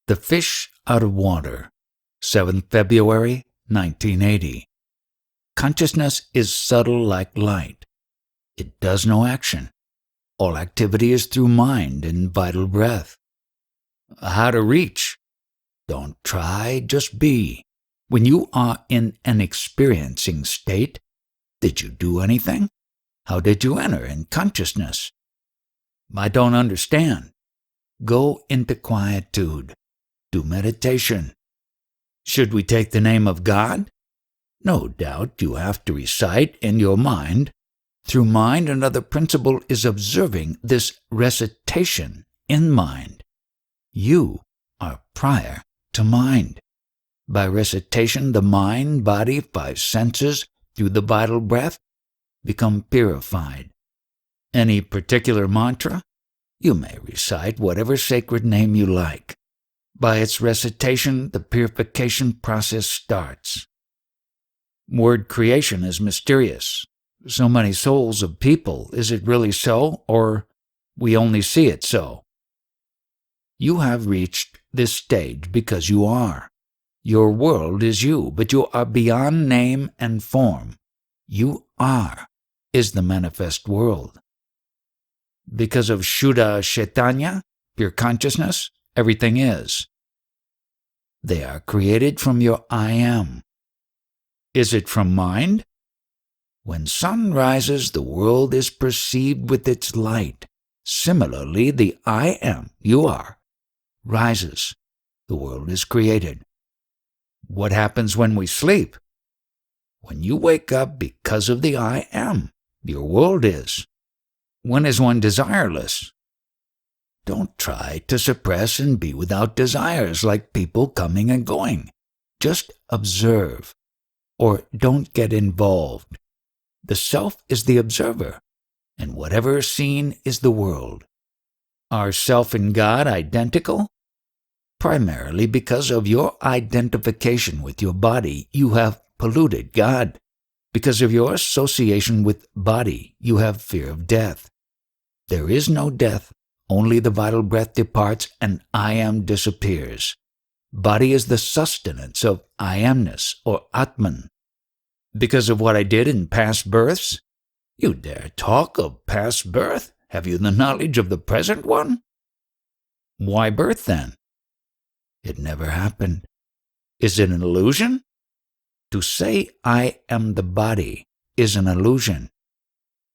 The Fish Out of Water, 7th February, 1980. Consciousness is subtle like light. It does no action. All activity is through mind and vital breath. How to reach? Don't try, just be. When you are in an experiencing state, did you do anything? How did you enter in consciousness? I don't understand. Go into quietude. Do meditation. Should we take the name of God? No doubt you have to recite in your mind. Through mind, another principle is observing this recitation in mind. You are prior to mind. By recitation, the mind, body, 5 senses, through the vital breath, become purified. Any particular mantra? You may recite whatever sacred name you like. By its recitation, the purification process starts. Word creation is mysterious. So many souls of people, is it really so, or we only see it so? You have reached this stage because you are. Your world is you, but you are beyond name and form. You are is the manifest world. Because of Shuddha Chaitanya, pure consciousness, everything is. They are created from your I am. Is it from mind? When sun rises, the world is perceived with its light. Similarly, the I am, you are, rises. The world is created. What happens when we sleep? When you wake up because of the I am, your world is. When is one desireless? Don't try to suppress and be without desires like people coming and going. Just observe, or don't get involved. The self is the observer, and whatever is seen is the world. Are self and God identical? Primarily because of your identification with your body, you have polluted God. Because of your association with body, you have fear of death. There is no death, only the vital breath departs and I am disappears. Body is the sustenance of I amness or Atman. Because of what I did in past births? You dare talk of past birth? Have you the knowledge of the present one? Why birth then? It never happened. Is it an illusion? To say I am the body is an illusion.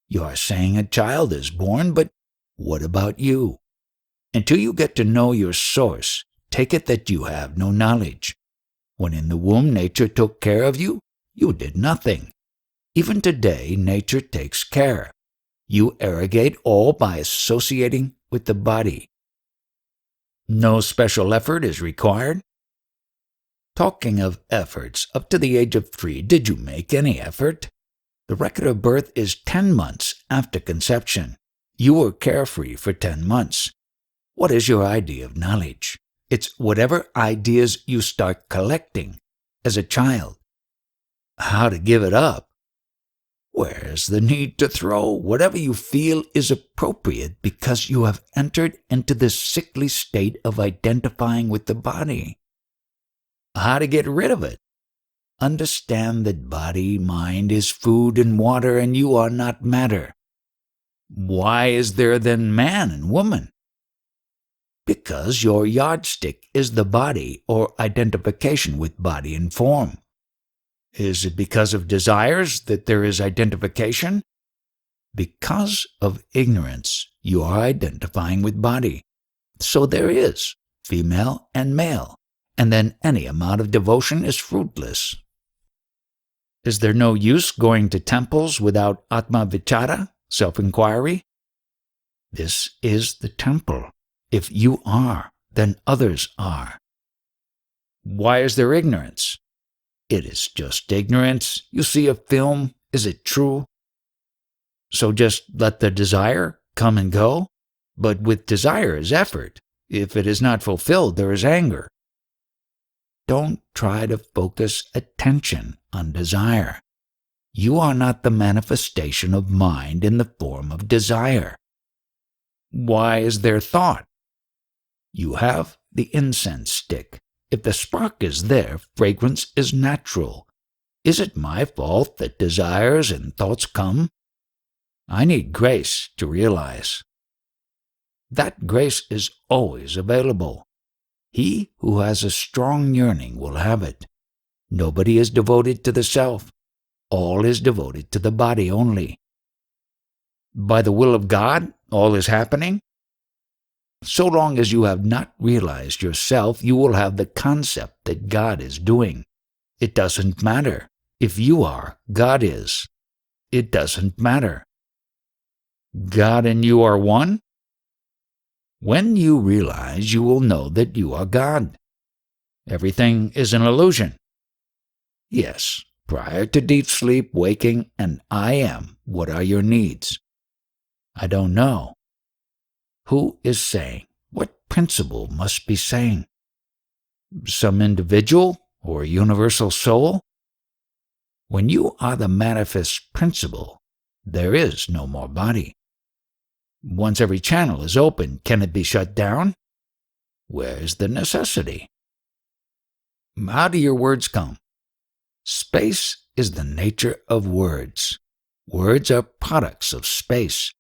You are saying a child is born, but what about you? Until you get to know your source, take it that you have no knowledge. When in the womb nature took care of you, you did nothing. Even today, nature takes care. You arrogate all by associating with the body. No special effort is required. Talking of efforts, up to the age of 3, did you make any effort? The record of birth is 10 months after conception. You were carefree for 10 months. What is your idea of knowledge? It's whatever ideas you start collecting as a child. How to give it up? Where's the need to throw? Whatever you feel is appropriate because you have entered into this sickly state of identifying with the body. How to get rid of it? Understand that body, mind is food and water, and you are not matter. Why is there then man and woman? Because your yardstick is the body or identification with body and form. Is it because of desires that there is identification? Because of ignorance, you are identifying with body. So there is female and male, and then any amount of devotion is fruitless. Is there no use going to temples without Atma Vichara, self-inquiry? This is the temple. If you are, then others are. Why is there ignorance? It is just ignorance. You see a film, is it true? So just let the desire come and go? But with desire is effort. If it is not fulfilled, there is anger. Don't try to focus attention on desire. You are not the manifestation of mind in the form of desire. Why is there thought? You have the incense stick. If the spark is there, fragrance is natural. Is it my fault that desires and thoughts come? I need grace to realize. That grace is always available. He who has a strong yearning will have it. Nobody is devoted to the self. All is devoted to the body only. By the will of God, all is happening? So long as you have not realized yourself, you will have the concept that God is doing. It doesn't matter. If you are, God is. It doesn't matter. God and you are one? When you realize, you will know that you are God. Everything is an illusion. Yes, prior to deep sleep, waking, and I am, what are your needs? I don't know. Who is saying? What principle must be saying? Some individual or universal soul? When you are the manifest principle, there is no more body. Once every channel is open, can it be shut down? Where is the necessity? How do your words come? Space is the nature of words. Words are products of space.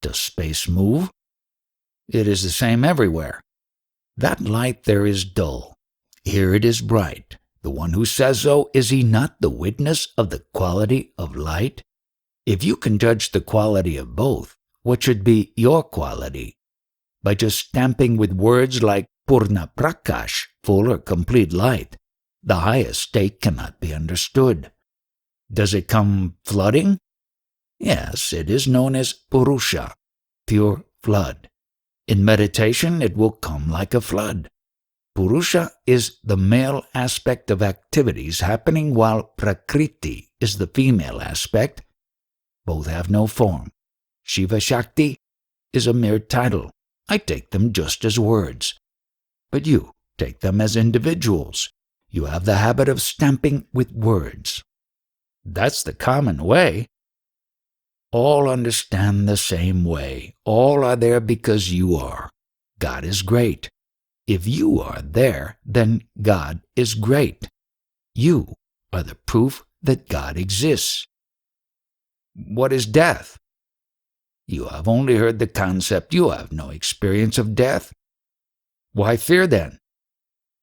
Does space move? It is the same everywhere. That light there is dull. Here it is bright. The one who says so, is he not the witness of the quality of light? If you can judge the quality of both, what should be your quality? By just stamping with words like Purna Prakash, full or complete light, the highest state cannot be understood. Does it come flooding? Yes, it is known as Purusha, pure flood. In meditation, it will come like a flood. Purusha is the male aspect of activities happening while Prakriti is the female aspect. Both have no form. Shiva Shakti is a mere title. I take them just as words. But you take them as individuals. You have the habit of stamping with words. That's the common way. All understand the same way. All are there because you are. God is great. If you are there, then God is great. You are the proof that God exists. What is death? You have only heard the concept. You have no experience of death. Why fear then?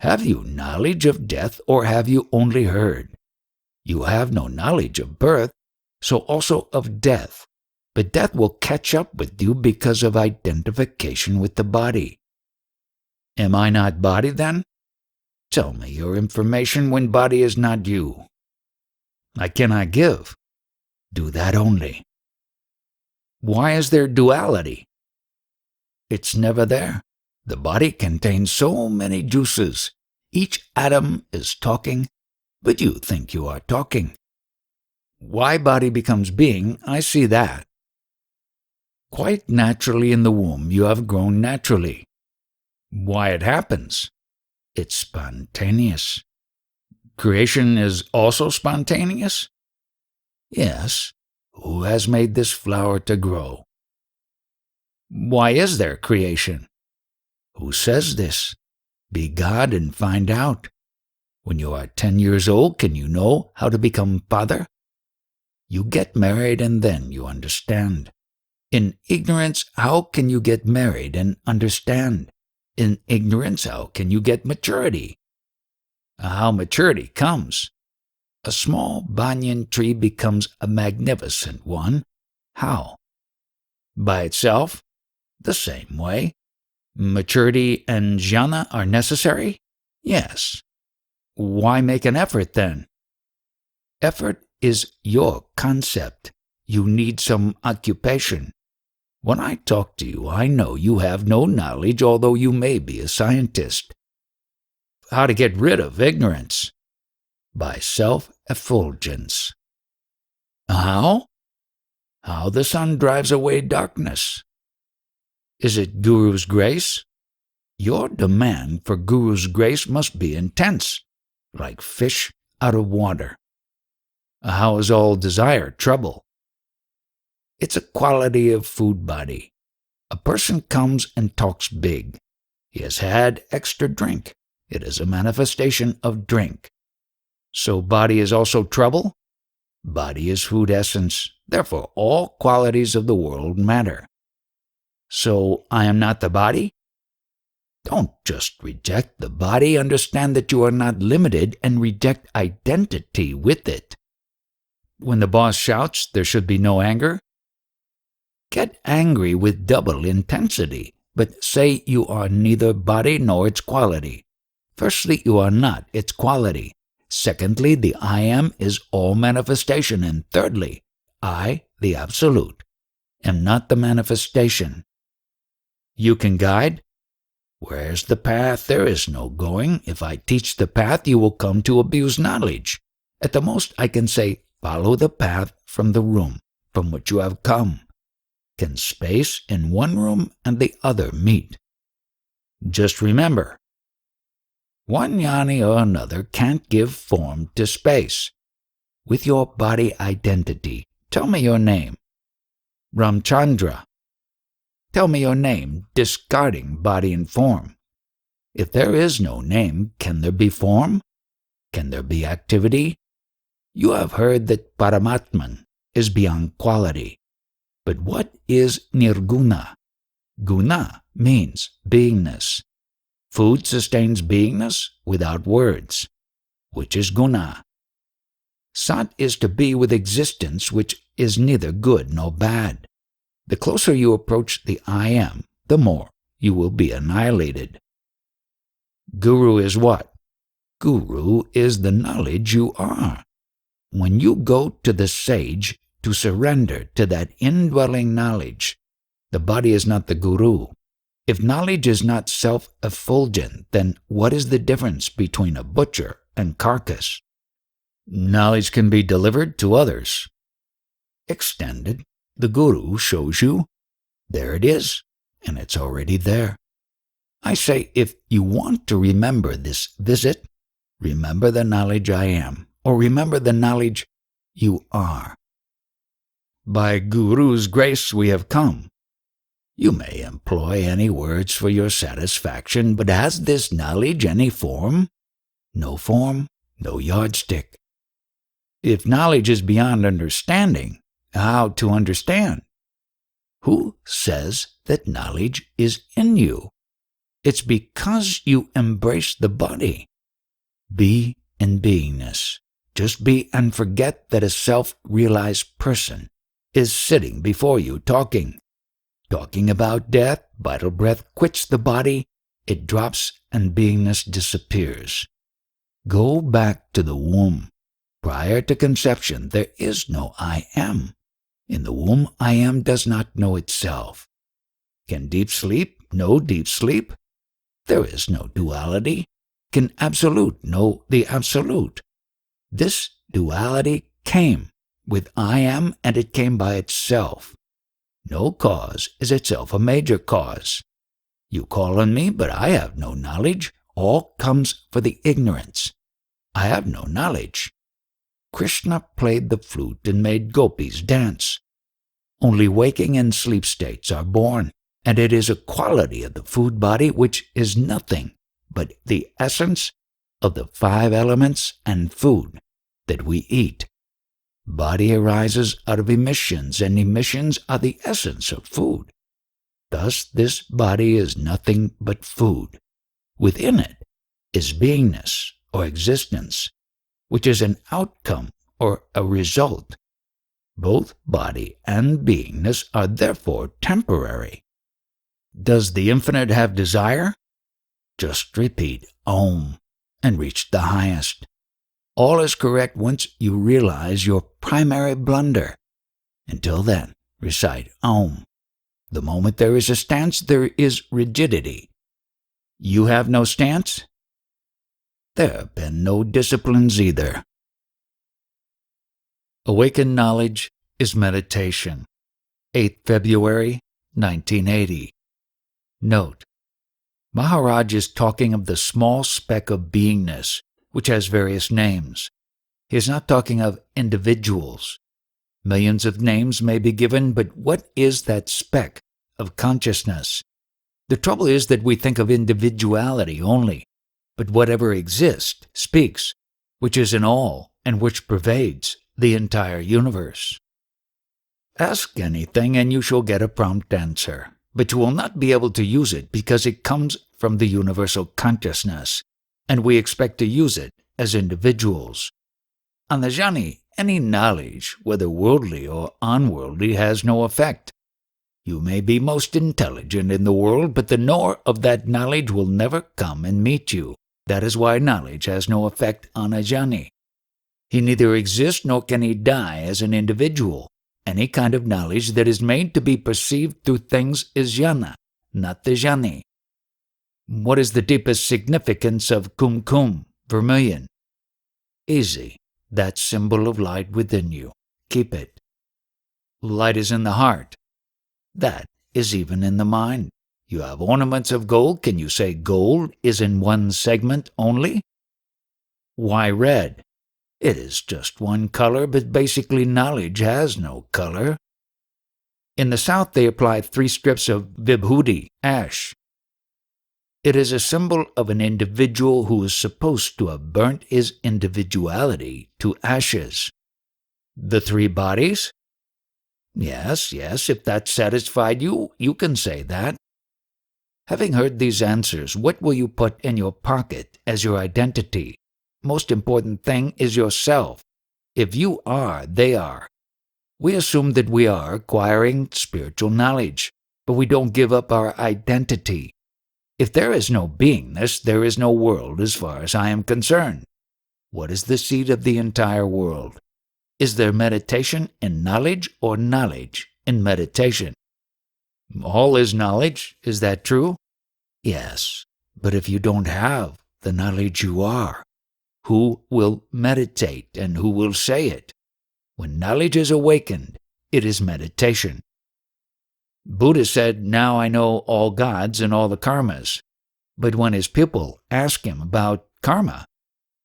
Have you knowledge of death, or have you only heard? You have no knowledge of birth, so also of death. But death will catch up with you because of identification with the body. Am I not body then? Tell me your information when body is not you. I cannot give. Do that only. Why is there duality? It's never there. The body contains so many juices. Each atom is talking, but you think you are talking. Why body becomes being, I see that. Quite naturally in the womb you have grown naturally. Why it happens? It's spontaneous. Creation is also spontaneous? Yes. Who has made this flower to grow? Why is there creation? Who says this? Be God and find out. When you are 10 years old, can you know how to become father? You get married and then you understand. In ignorance, how can you get married and understand? In ignorance, how can you get maturity? How maturity comes? A small banyan tree becomes a magnificent one. How? By itself? The same way. Maturity and jhana are necessary? Yes. Why make an effort then? Effort is your concept. You need some occupation. When I talk to you, I know you have no knowledge, although you may be a scientist. How to get rid of ignorance? By self-effulgence. How? How the sun drives away darkness. Is it Guru's grace? Your demand for Guru's grace must be intense, like fish out of water. How is all desire trouble? It's a quality of food body. A person comes and talks big. He has had extra drink. It is a manifestation of drink. So body is also trouble? Body is food essence. Therefore, all qualities of the world matter. So I am not the body? Don't just reject the body. Understand that you are not limited and reject identity with it. When the boss shouts, there should be no anger. Get angry with double intensity, but say you are neither body nor its quality. Firstly, you are not its quality. Secondly, the I am is all manifestation. And thirdly, I, the Absolute, am not the manifestation. You can guide? Where's the path? There is no going. If I teach the path, you will come to abuse knowledge. At the most, I can say, follow the path from the room from which you have come. Can space in one room and the other meet? Just remember, one jnani or another can't give form to space. With your body identity, tell me your name. Ramchandra. Tell me your name, discarding body and form. If there is no name, can there be form? Can there be activity? You have heard that Paramatman is beyond quality. But what is Nirguna? Guna means beingness. Food sustains beingness without words, which is guna. Sat is to be with existence, which is neither good nor bad. The closer you approach the I am, the more you will be annihilated. Guru is what? Guru is the knowledge you are. When you go to the sage to surrender to that indwelling knowledge, the body is not the guru. If knowledge is not self-effulgent, then what is the difference between a butcher and carcass? Knowledge can be delivered to others. Extended, the guru shows you, there it is, and it's already there. I say, if you want to remember this visit, remember the knowledge I am, or remember the knowledge you are. By Guru's grace we have come. You may employ any words for your satisfaction, but has this knowledge any form? No form, no yardstick. If knowledge is beyond understanding, how to understand? Who says that knowledge is in you? It's because you embrace the body. Be in beingness. Just be and forget that a self-realized person is sitting before you talking. Talking about death, vital breath quits the body, it drops and beingness disappears. Go back to the womb. Prior to conception, there is no I am. In the womb, I am does not know itself. Can deep sleep know deep sleep? There is no duality. Can absolute know the absolute? This duality came with I am, and it came by itself. No cause is itself a major cause. You call on me, but I have no knowledge. All comes for the ignorance. I have no knowledge. Krishna played the flute and made gopis dance. Only waking and sleep states are born, and it is a quality of the food body which is nothing but the essence of the 5 elements and food that we eat. Body arises out of emissions, and emissions are the essence of food. Thus, this body is nothing but food. Within it is beingness or existence, which is an outcome or a result. Both body and beingness are therefore temporary. Does the infinite have desire? Just repeat Om and reach the highest. All is correct once you realize your primary blunder. Until then, recite Om. The moment there is a stance, there is rigidity. You have no stance? There have been no disciplines either. Awakened knowledge is meditation. 8th February, 1980. Note: Maharaj is talking of the small speck of beingness, which has various names. He is not talking of individuals. Millions of names may be given, but what is that speck of consciousness? The trouble is that we think of individuality only, but whatever exists speaks, which is in all and which pervades the entire universe. Ask anything and you shall get a prompt answer, but you will not be able to use it because it comes from the universal consciousness, and we expect to use it as individuals. On the jhani, any knowledge, whether worldly or unworldly, has no effect. You may be most intelligent in the world, but the knower of that knowledge will never come and meet you. That is why knowledge has no effect on a jhani. He neither exists nor can he die as an individual. Any kind of knowledge that is made to be perceived through things is jhana, not the jhani. What is the deepest significance of kumkum, vermilion? Easy. That symbol of light within you. Keep it. Light is in the heart. That is even in the mind. You have ornaments of gold. Can you say gold is in one segment only? Why red? It is just one color, but basically knowledge has no color. In the South, they apply 3 strips of vibhuti, ash. It is a symbol of an individual who is supposed to have burnt his individuality to ashes. The 3 bodies? Yes, if that satisfied you, you can say that. Having heard these answers, what will you put in your pocket as your identity? Most important thing is yourself. If you are, they are. We assume that we are acquiring spiritual knowledge, but we don't give up our identity. If there is no beingness, there is no world as far as I am concerned. What is the seed of the entire world? Is there meditation in knowledge or knowledge in meditation? All is knowledge, is that true? Yes, but if you don't have the knowledge you are, who will meditate and who will say it? When knowledge is awakened, it is meditation. Buddha said, "Now I know all gods and all the karmas." But when his pupil asked him about karma,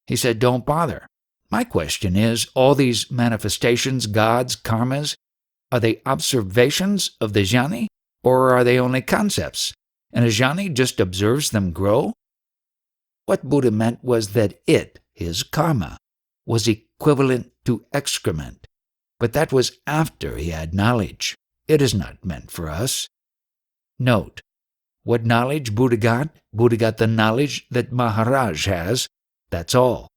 he said, "Don't bother." My question is, all these manifestations, gods, karmas, are they observations of the jhani, or are they only concepts, and a jhani just observes them grow? What Buddha meant was that it, his karma, was equivalent to excrement, but that was after he had knowledge. It is not meant for us. Note, what knowledge Buddha got? Buddha got the knowledge that Maharaj has, that's all.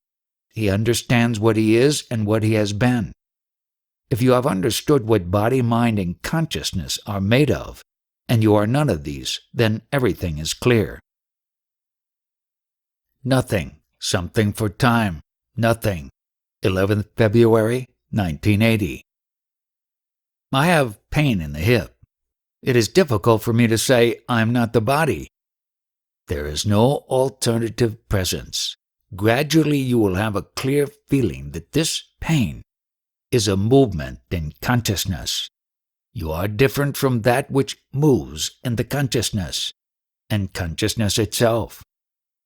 He understands what he is and what he has been. If you have understood what body, mind, and consciousness are made of, and you are none of these, then everything is clear. Nothing. Something for time. Nothing. 11th February, 1980. I have pain in the hip. It is difficult for me to say, I'm not the body. There is no alternative presence. Gradually you will have a clear feeling that this pain is a movement in consciousness. You are different from that which moves in the consciousness, and consciousness itself.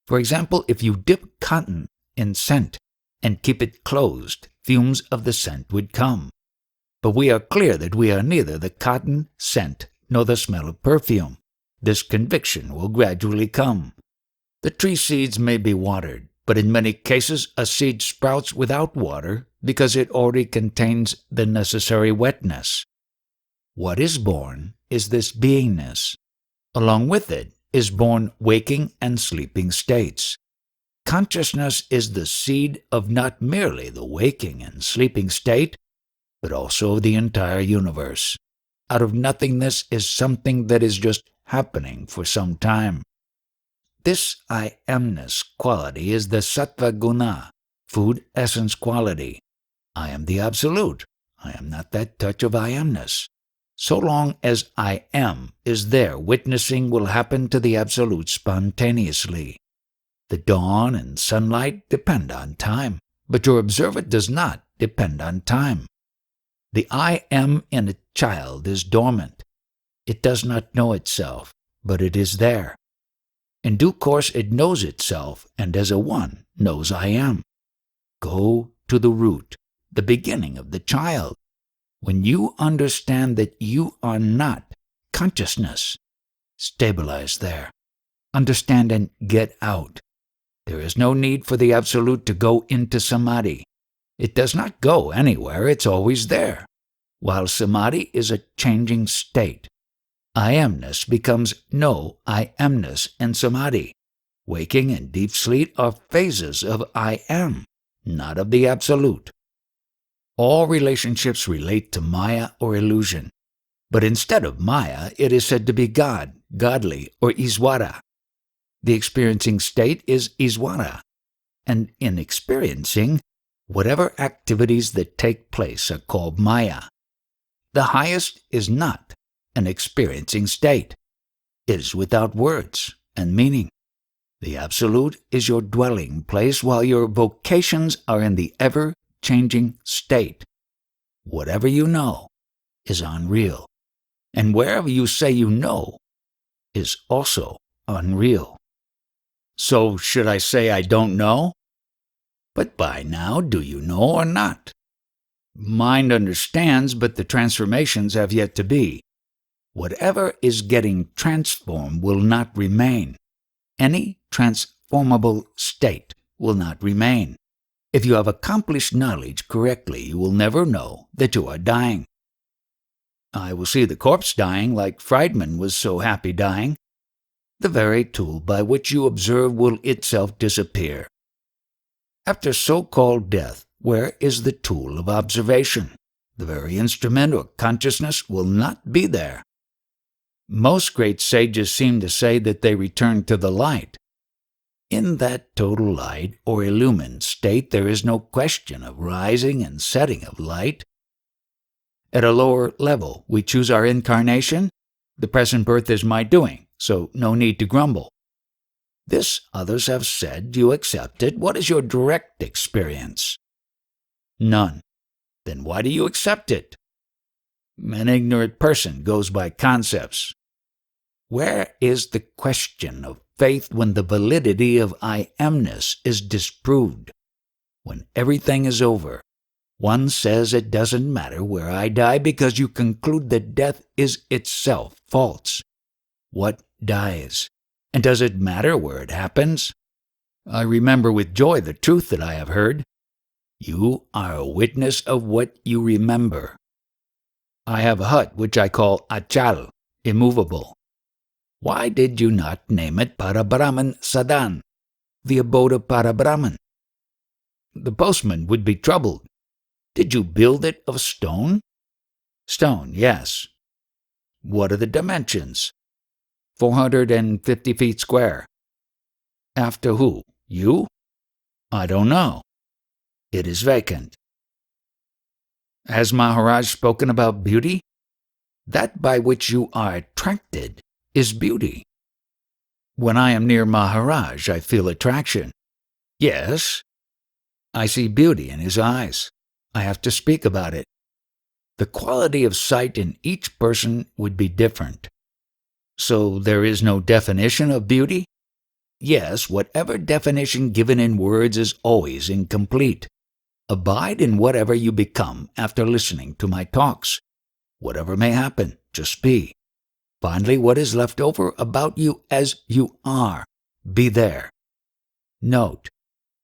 For example, if you dip cotton in scent and keep it closed, fumes of the scent would come. But we are clear that we are neither the cotton, scent, nor the smell of perfume. This conviction will gradually come. The tree seeds may be watered, but in many cases a seed sprouts without water because it already contains the necessary wetness. What is born is this beingness. Along with it is born waking and sleeping states. Consciousness is the seed of not merely the waking and sleeping state, but also of the entire universe. Out of nothingness is something that is just happening for some time. This I amness quality is the sattva guna, food essence quality. I am the absolute. I am not that touch of I amness. So long as I am is there, witnessing will happen to the absolute spontaneously. The dawn and sunlight depend on time, but your observer does not depend on time. The I am in a child is dormant. It does not know itself, but it is there. In due course it knows itself, and as a one knows I am. Go to the root, the beginning of the child. When you understand that you are not consciousness, stabilize there. Understand and get out. There is no need for the Absolute to go into Samadhi. It does not go anywhere, it's always there. While Samadhi is a changing state, I amness becomes no I amness in Samadhi. Waking and deep sleep are phases of I am, not of the Absolute. All relationships relate to Maya or illusion, but instead of Maya, it is said to be God, godly, or Iswara. The experiencing state is Iswara, and in experiencing, whatever activities that take place are called Maya. The highest is not an experiencing state. It is without words and meaning. The Absolute is your dwelling place while your vocations are in the ever-changing state. Whatever you know is unreal, and wherever you say you know is also unreal. So should I say I don't know? But by now, do you know or not? Mind understands, but the transformations have yet to be. Whatever is getting transformed will not remain. Any transformable state will not remain. If you have accomplished knowledge correctly, you will never know that you are dying. I will see the corpse dying like Friedman was so happy dying. The very tool by which you observe will itself disappear. After so-called death, where is the tool of observation? The very instrument or consciousness will not be there. Most great sages seem to say that they return to the light. In that total light or illumined state, there is no question of rising and setting of light. At a lower level, we choose our incarnation. The present birth is my doing, so no need to grumble. This others have said, you accept it. What is your direct experience? None. Then why do you accept it? An ignorant person goes by concepts. Where is the question of faith when the validity of I amness is disproved? When everything is over, one says it doesn't matter where I die because you conclude that death is itself false. What dies? And does it matter where it happens? I remember with joy the truth that I have heard. You are a witness of what you remember. I have a hut which I call Achal, immovable. Why did you not name it Parabrahman Sadan, the abode of Parabrahman? The postman would be troubled. Did you build it of stone? Stone, yes. What are the dimensions? 450 feet square. After who? You? I don't know. It is vacant. Has Maharaj spoken about beauty? That by which you are attracted is beauty. When I am near Maharaj, I feel attraction. Yes, I see beauty in his eyes. I have to speak about it. The quality of sight in each person would be different. So there is no definition of beauty? Yes, whatever definition given in words is always incomplete. Abide in whatever you become after listening to my talks. Whatever may happen, just be. Finally, what is left over about you as you are, be there. Note,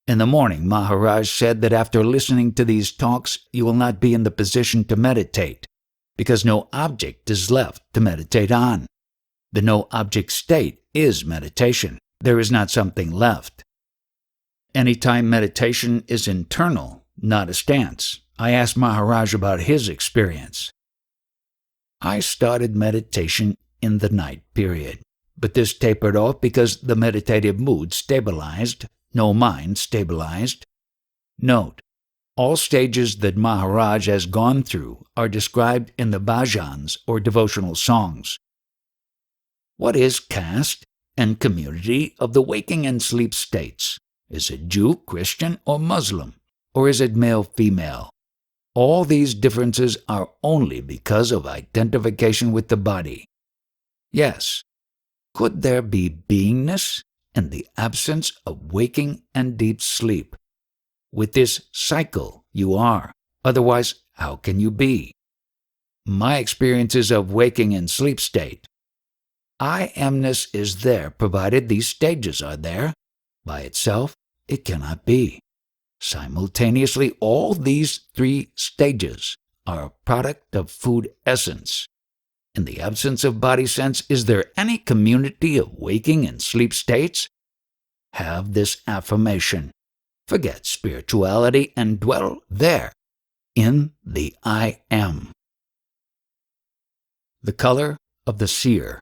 in the morning Maharaj said that after listening to these talks, you will not be in the position to meditate, because no object is left to meditate on. The no-object state is meditation. There is not something left. Anytime meditation is internal, not a stance. I asked Maharaj about his experience. I started meditation in the night period, but this tapered off because the meditative mood stabilized, no mind stabilized. Note, all stages that Maharaj has gone through are described in the bhajans or devotional songs. What is caste and community of the waking and sleep states? Is it Jew, Christian, or Muslim? Or is it male-female? All these differences are only because of identification with the body. Yes, could there be beingness in the absence of waking and deep sleep? With this cycle you are, otherwise how can you be? My experiences of waking and sleep state. I amness is there provided these stages are there. By itself, it cannot be. Simultaneously, all these three stages are a product of food essence. In the absence of body sense, is there any community of waking and sleep states? Have this affirmation. Forget spirituality and dwell there, in the I Am. The Color of the Seer,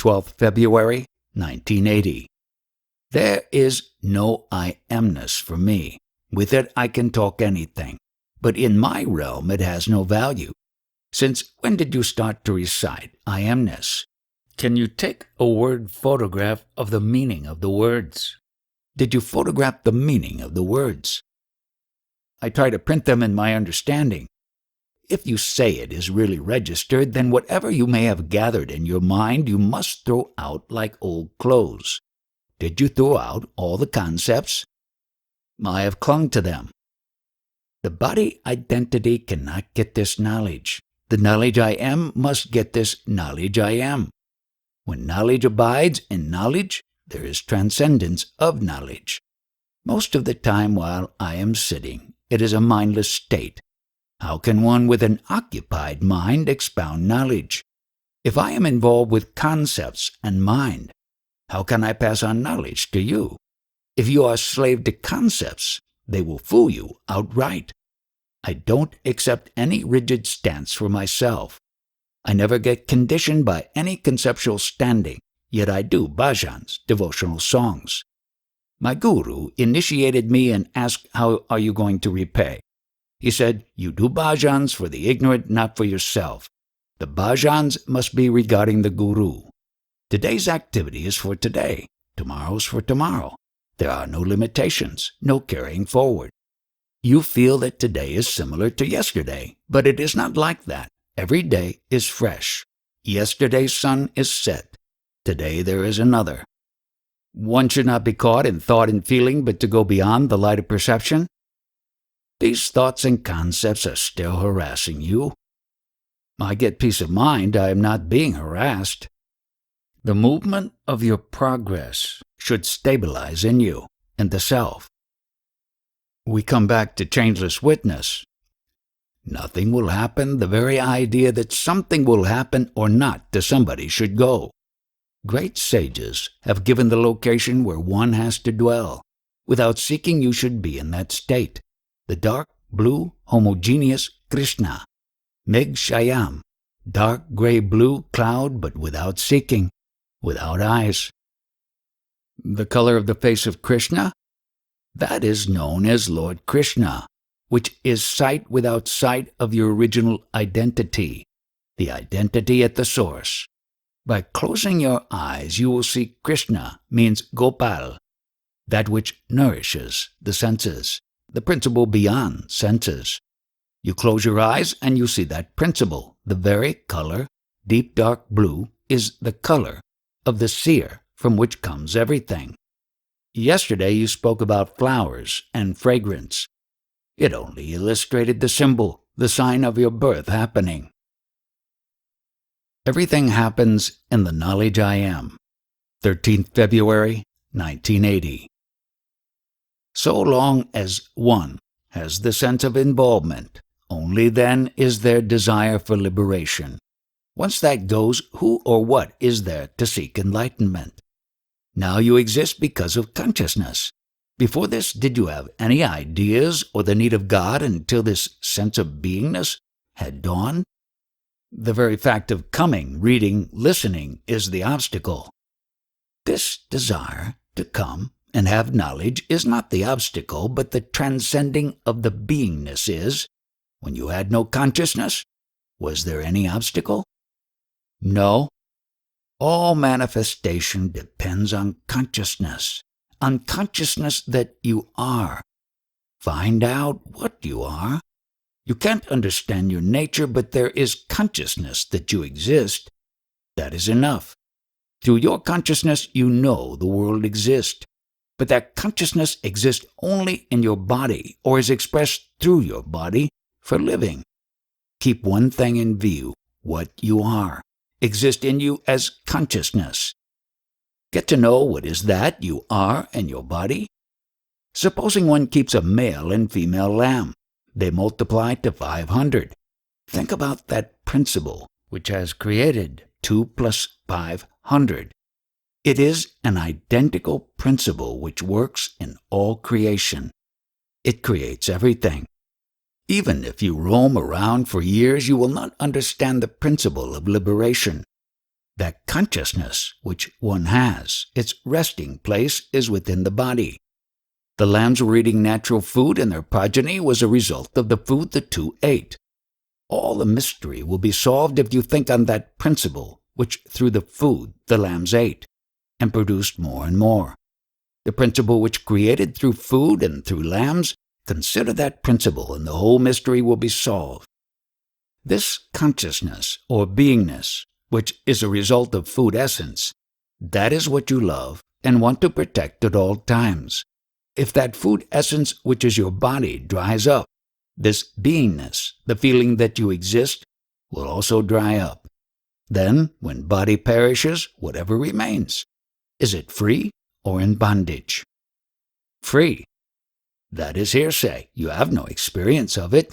12th February, 1980. There is no I Amness for me. With it I can talk anything, but in my realm it has no value. Since when did you start to recite I Amness? Can you take a word photograph of the meaning of the words? Did you photograph the meaning of the words? I try to print them in my understanding. If you say it is really registered, then whatever you may have gathered in your mind you must throw out like old clothes. Did you throw out all the concepts? I have clung to them. The body identity cannot get this knowledge. The knowledge I am must get this knowledge I am. When knowledge abides in knowledge, there is transcendence of knowledge. Most of the time while I am sitting, it is a mindless state. How can one with an occupied mind expound knowledge? If I am involved with concepts and mind, how can I pass on knowledge to you? If you are a slave to concepts, they will fool you outright. I don't accept any rigid stance for myself. I never get conditioned by any conceptual standing, yet I do bhajans, devotional songs. My guru initiated me and asked, how are you going to repay? He said, you do bhajans for the ignorant, not for yourself. The bhajans must be regarding the guru. Today's activity is for today, tomorrow's for tomorrow. There are no limitations, no carrying forward. You feel that today is similar to yesterday, but it is not like that. Every day is fresh. Yesterday's sun is set. Today there is another. One should not be caught in thought and feeling, but to go beyond the light of perception. These thoughts and concepts are still harassing you. I get peace of mind I am not being harassed. The movement of your progress should stabilize in you and the self. We come back to changeless witness. Nothing will happen. The very idea that something will happen or not to somebody should go. Great sages have given the location where one has to dwell. Without seeking, you should be in that state. The dark, blue, homogeneous Krishna. Meg Shayam. Dark, gray, blue cloud, but without seeking. Without eyes. The color of the face of Krishna? That is known as Lord Krishna, which is sight without sight of your original identity, the identity at the source. By closing your eyes, you will see Krishna means Gopal, that which nourishes the senses, the principle beyond senses. You close your eyes and you see that principle, the very color, deep dark blue, is the color of the seer from which comes everything. Yesterday you spoke about flowers and fragrance. It only illustrated the symbol, the sign of your birth happening. Everything happens in the knowledge I am. 13th February, 1980. So long as one has the sense of involvement, only then is there desire for liberation. Once that goes, who or what is there to seek enlightenment? Now you exist because of consciousness. Before this, did you have any ideas or the need of God until this sense of beingness had dawned? The very fact of coming, reading, listening is the obstacle. This desire to come and have knowledge is not the obstacle, but the transcending of the beingness is. When you had no consciousness, was there any obstacle? No. All manifestation depends on consciousness that you are. Find out what you are. You can't understand your nature, but there is consciousness that you exist. That is enough. Through your consciousness, you know the world exists. But that consciousness exists only in your body or is expressed through your body for living. Keep one thing in view, what you are. exist in you as consciousness. Get to know what is that you are and your body. Supposing one keeps a male and female lamb. They multiply to 500. Think about that principle which has created 2 plus 500. It is an identical principle which works in all creation. It creates everything. Even if you roam around for years, you will not understand the principle of liberation. That consciousness which one has, its resting place is within the body. The lambs were eating natural food, and their progeny was a result of the food the two ate. All the mystery will be solved if you think on that principle, which through the food the lambs ate, and produced more and more. The principle which created through food and through lambs, consider that principle and the whole mystery will be solved. This consciousness or beingness, which is a result of food essence, that is what you love and want to protect at all times. If that food essence which is your body dries up, this beingness, the feeling that you exist, will also dry up. Then, when body perishes, whatever remains? Is it free or in bondage? Free. That is hearsay. You have no experience of it.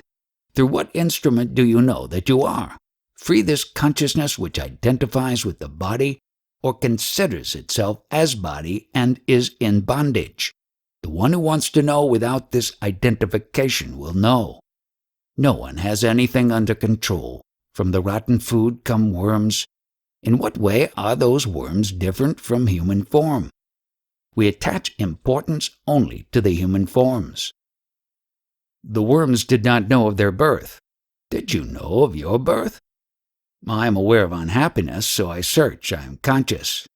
Through what instrument do you know that you are? Free this consciousness which identifies with the body or considers itself as body and is in bondage. The one who wants to know without this identification will know. No one has anything under control. From the rotten food come worms. In what way are those worms different from human form? We attach importance only to the human forms. The worms did not know of their birth. Did you know of your birth? I am aware of unhappiness, so I search, I am conscious.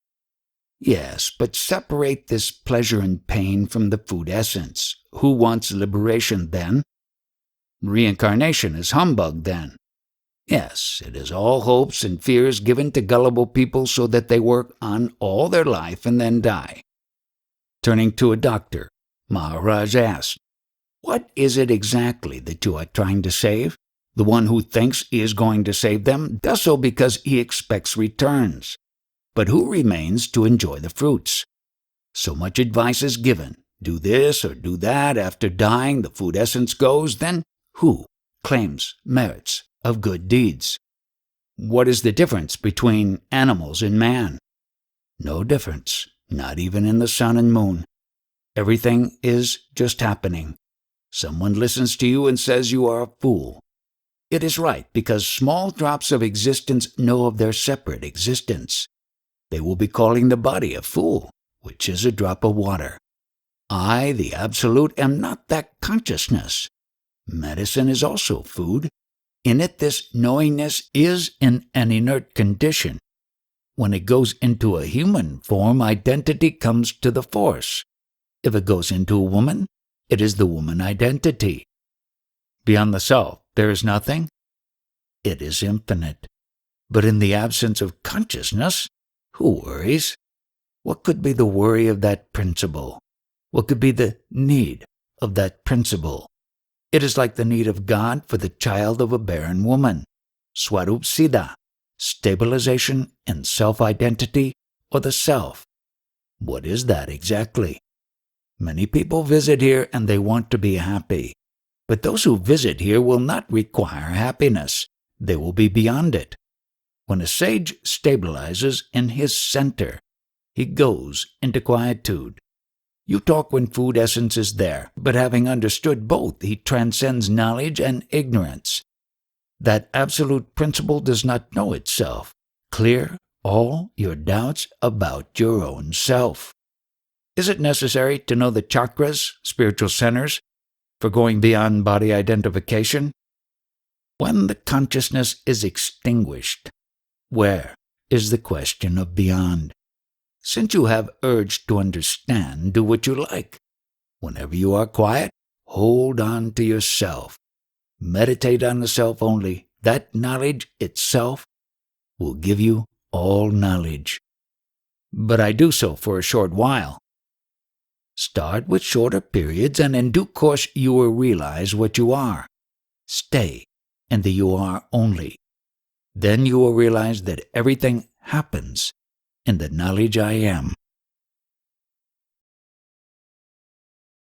Yes, but separate this pleasure and pain from the food essence. Who wants liberation then? Reincarnation is humbug then. Yes, it is all hopes and fears given to gullible people so that they work on all their life and then die. Turning to a doctor, Maharaj asked, "What is it exactly that you are trying to save?" The one who thinks he is going to save them does so because he expects returns. But who remains to enjoy the fruits? So much advice is given. Do this or do that. After dying, the food essence goes. Then who claims merits of good deeds? What is the difference between animals and man? No difference, not even in the sun and moon. Everything is just happening. Someone listens to you and says you are a fool. It is right, because small drops of existence know of their separate existence. They will be calling the body a fool, which is a drop of water. I, the Absolute, am not that consciousness. Medicine is also food. In it, this knowingness is in an inert condition. When it goes into a human form, identity comes to the force. If it goes into a woman, it is the woman identity. Beyond the self, there is nothing. It is infinite. But in the absence of consciousness, who worries? What could be the worry of that principle? What could be the need of that principle? It is like the need of God for the child of a barren woman. Swarup Siddha, stabilization in self-identity or the self. What is that exactly? Many people visit here and they want to be happy. But those who visit here will not require happiness. They will be beyond it. When a sage stabilizes in his center, he goes into quietude. You talk when food essence is there, but having understood both, he transcends knowledge and ignorance. That absolute principle does not know itself. Clear all your doubts about your own self. Is it necessary to know the chakras, spiritual centers, for going beyond body identification? When the consciousness is extinguished, where is the question of beyond? Since you have urge to understand, do what you like. Whenever you are quiet, hold on to yourself. Meditate on the self only. That knowledge itself will give you all knowledge. But I do so for a short while. Start with shorter periods, and in due course you will realize what you are. Stay in the you are only. Then you will realize that everything happens in the knowledge I am.